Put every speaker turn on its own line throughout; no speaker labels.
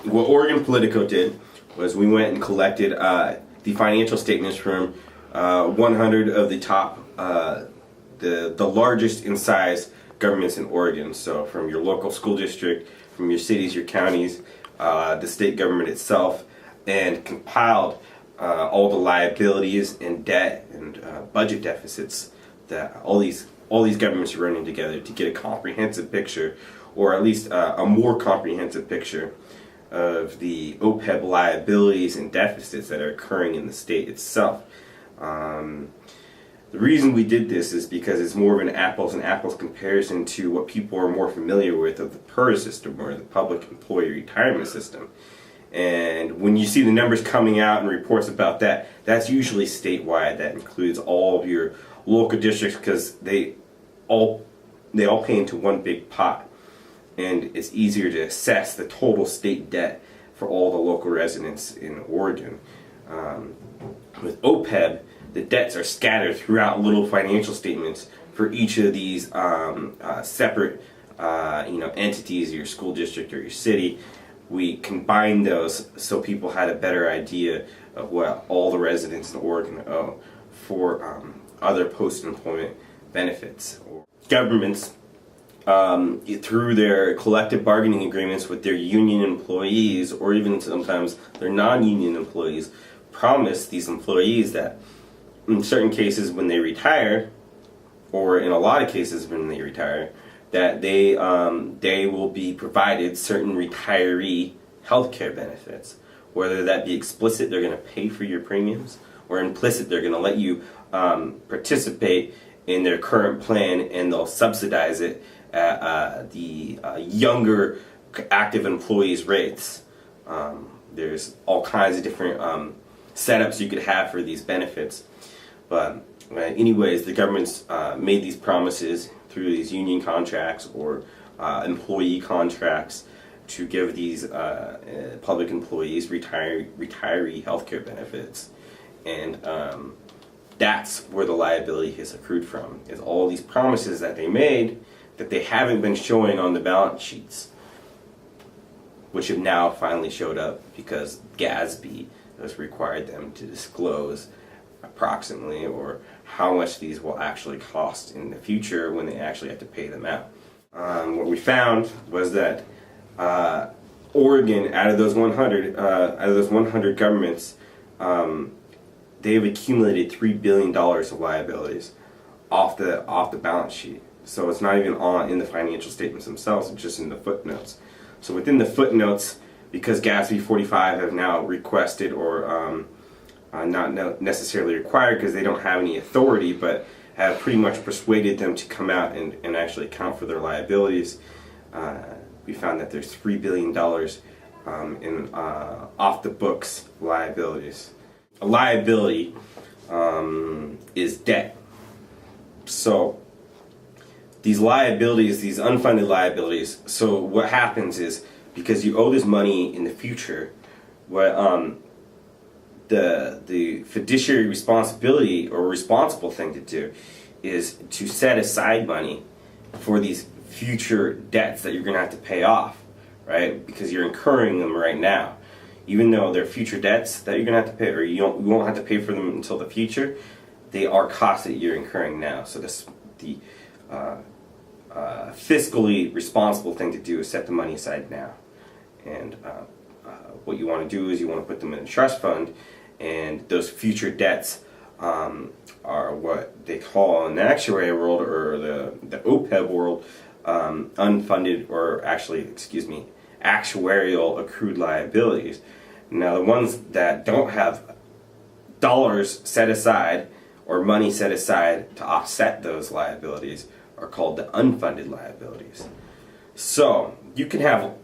What Oregon Politico did was we went and collected the financial statements from 100 of the top, the largest in size governments in Oregon. So from your local school district, from your cities, your counties, the state government itself, and compiled all the liabilities and debt and budget deficits that all these governments are running together to get a comprehensive picture, or at least a more comprehensive picture of the OPEB liabilities and deficits that are occurring in the state itself. The reason we did this is because it's more of an apples and apples comparison to what people are more familiar with of the PERS system, or the Public Employee Retirement System. And when you see the numbers coming out and reports about that, that's usually statewide. That includes all of your local districts, because they all pay into one big pot, and it's easier to assess the total state debt for all the local residents in Oregon. With OPEB, the debts are scattered throughout little financial statements for each of these separate entities, your school district or your city. We combined those so people had a better idea of what all the residents in Oregon owe for other post-employment benefits. Governments, through their collective bargaining agreements with their union employees, or even sometimes their non-union employees, promise these employees that in certain cases when they retire, or in a lot of cases when they retire, that they will be provided certain retiree healthcare benefits. Whether that be explicit, they're going to pay for your premiums, or implicit, they're going to let you participate in their current plan, and they'll subsidize it at the younger active employees' rates. There's all kinds of different setups you could have for these benefits. But anyways, the government's made these promises through these union contracts or employee contracts to give these public employees retiree healthcare benefits. And that's where the liability has accrued from, is all these promises that they made that they haven't been showing on the balance sheets, which have now finally showed up because GASB has required them to disclose approximately, or how much these will actually cost in the future when they actually have to pay them out. What we found was that Oregon, out of those 100 governments, they've accumulated $3 billion of liabilities off the balance sheet. So it's not even in the financial statements themselves; it's just in the footnotes. So within the footnotes, because GASB 45 have now requested, or not necessarily required because they don't have any authority, but have pretty much persuaded them to come out and actually account for their liabilities. We found that there's $3 billion in off the books liabilities. A liability is debt. So these liabilities, these unfunded liabilities, so what happens is, because you owe this money in the future, what the fiduciary responsibility or responsible thing to do is to set aside money for these future debts that you're going to have to pay off, right? Because you're incurring them right now. Even though they're future debts that you're going to have to pay, or you won't have to pay for them until the future, they are costs that you're incurring now. So the fiscally responsible thing to do is set the money aside now. And what you want to do is you want to put them in a trust fund, and those future debts are what they call in the actuarial world, or the OPEB world, unfunded, or actuarial accrued liabilities. Now, the ones that don't have dollars set aside or money set aside to offset those liabilities are called the unfunded liabilities. So you can have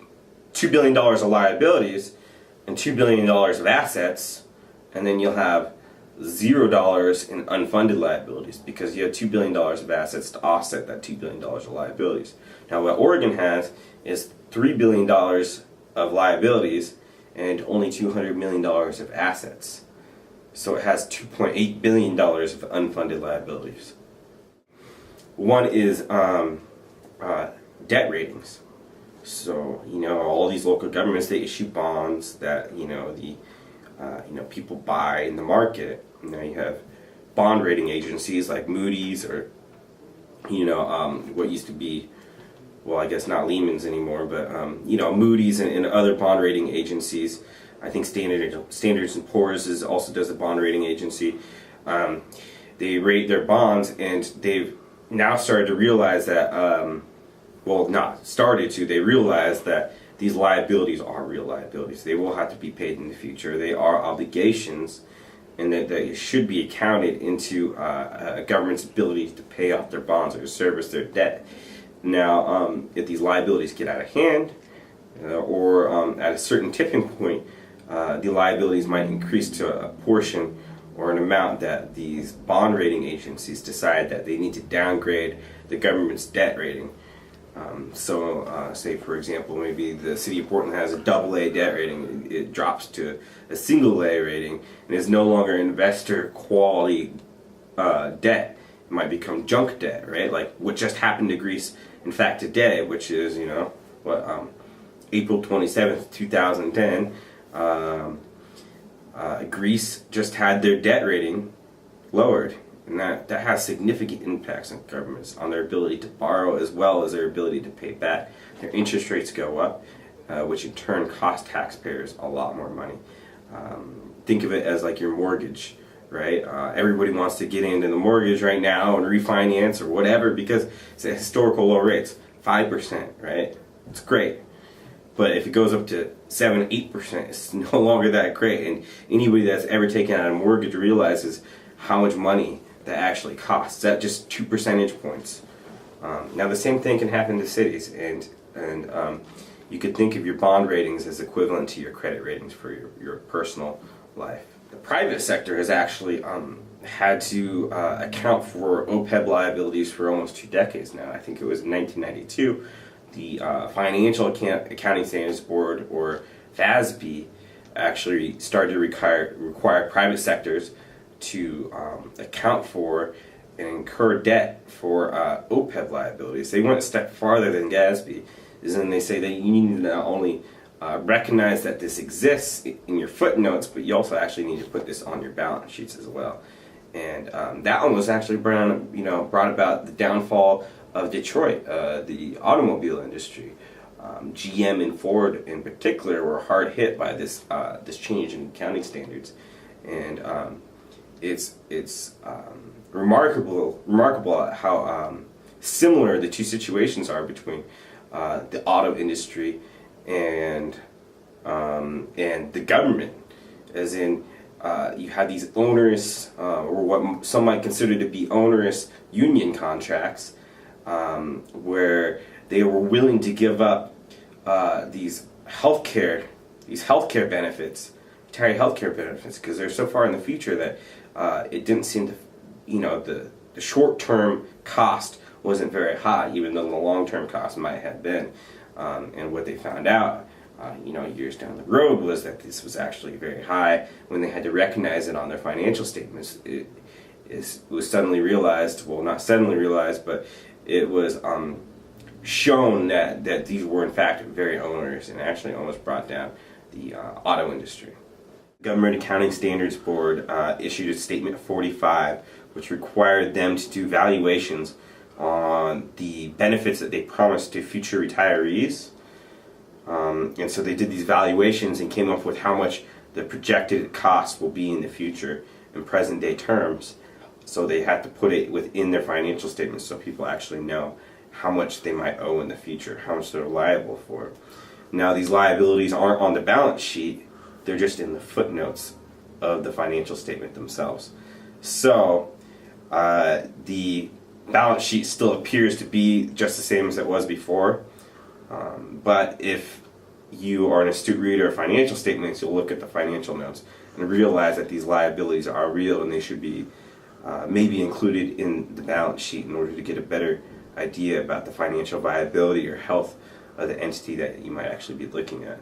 $2 billion of liabilities and $2 billion of assets, and then you'll have $0 in unfunded liabilities because you have $2 billion of assets to offset that $2 billion of liabilities. Now, what Oregon has is $3 billion of liabilities and only $200 million of assets. So it has $2.8 billion of unfunded liabilities. One is debt ratings. So, all these local governments, they issue bonds that, people buy in the market. Now you have bond rating agencies like Moody's or, what used to be, well, I guess not Lehman's anymore, but, Moody's and other bond rating agencies. I think Standards and Poor's also does a bond rating agency. They rate their bonds, and they've now started to realize that, they realize that these liabilities are real liabilities. They will have to be paid in the future. They are obligations, and that they should be accounted into a government's ability to pay off their bonds or to service their debt. Now, if these liabilities get out of hand, or at a certain tipping point, the liabilities might increase to a portion or an amount that these bond rating agencies decide that they need to downgrade the government's debt rating. Say for example, maybe the city of Portland has a AA debt rating. It drops to a single A rating and is no longer investor quality debt. It might become junk debt, right? Like what just happened to Greece, in fact, today, which is, April 27th, 2010. Greece just had their debt rating lowered, and that has significant impacts on governments, on their ability to borrow as well as their ability to pay back. Their interest rates go up, which in turn cost taxpayers a lot more money. Think of it as like your mortgage, right? Everybody wants to get into the mortgage right now and refinance or whatever because it's at historical low rates, 5%, right? It's great. But if it goes up to 7, 8%, it's no longer that great. And anybody that's ever taken out a mortgage realizes how much money that actually costs. That's just 2 percentage points. Now the same thing can happen to cities, and you could think of your bond ratings as equivalent to your credit ratings for your personal life. The private sector has actually had to account for OPEB liabilities for almost 2 decades now. I think it was in 1992. The Financial Accounting Standards Board, or FASB, actually started to require private sectors to account for and incur debt for OPEB liabilities. They went a step farther than GASB, is then they say that you need to not only recognize that this exists in your footnotes, but you also actually need to put this on your balance sheets as well. And that one was actually brought about the downfall of Detroit, the automobile industry. GM and Ford in particular were hard hit by this change in accounting standards, and it's remarkable how similar the two situations are between the auto industry and the government, as in you have these onerous or what some might consider to be onerous union contracts, where they were willing to give up these healthcare benefits, retiree healthcare benefits, because they're so far in the future that it didn't seem to, the short-term cost wasn't very high, even though the long-term cost might have been. And what they found out, years down the road, was that this was actually very high. When they had to recognize it on their financial statements, it was suddenly realized, well, not suddenly realized, but it was shown that these were in fact very onerous and actually almost brought down the auto industry. Government Accounting Standards Board issued a Statement 45, which required them to do valuations on the benefits that they promised to future retirees. And so they did these valuations and came up with how much the projected cost will be in the future in present day terms. So they had to put it within their financial statements so people actually know how much they might owe in the future, how much they're liable for. Now these liabilities aren't on the balance sheet, they're just in the footnotes of the financial statement themselves. So the balance sheet still appears to be just the same as it was before, but if you are an astute reader of financial statements, you'll look at the financial notes and realize that these liabilities are real and they should be maybe included in the balance sheet in order to get a better idea about the financial viability or health of the entity that you might actually be looking at.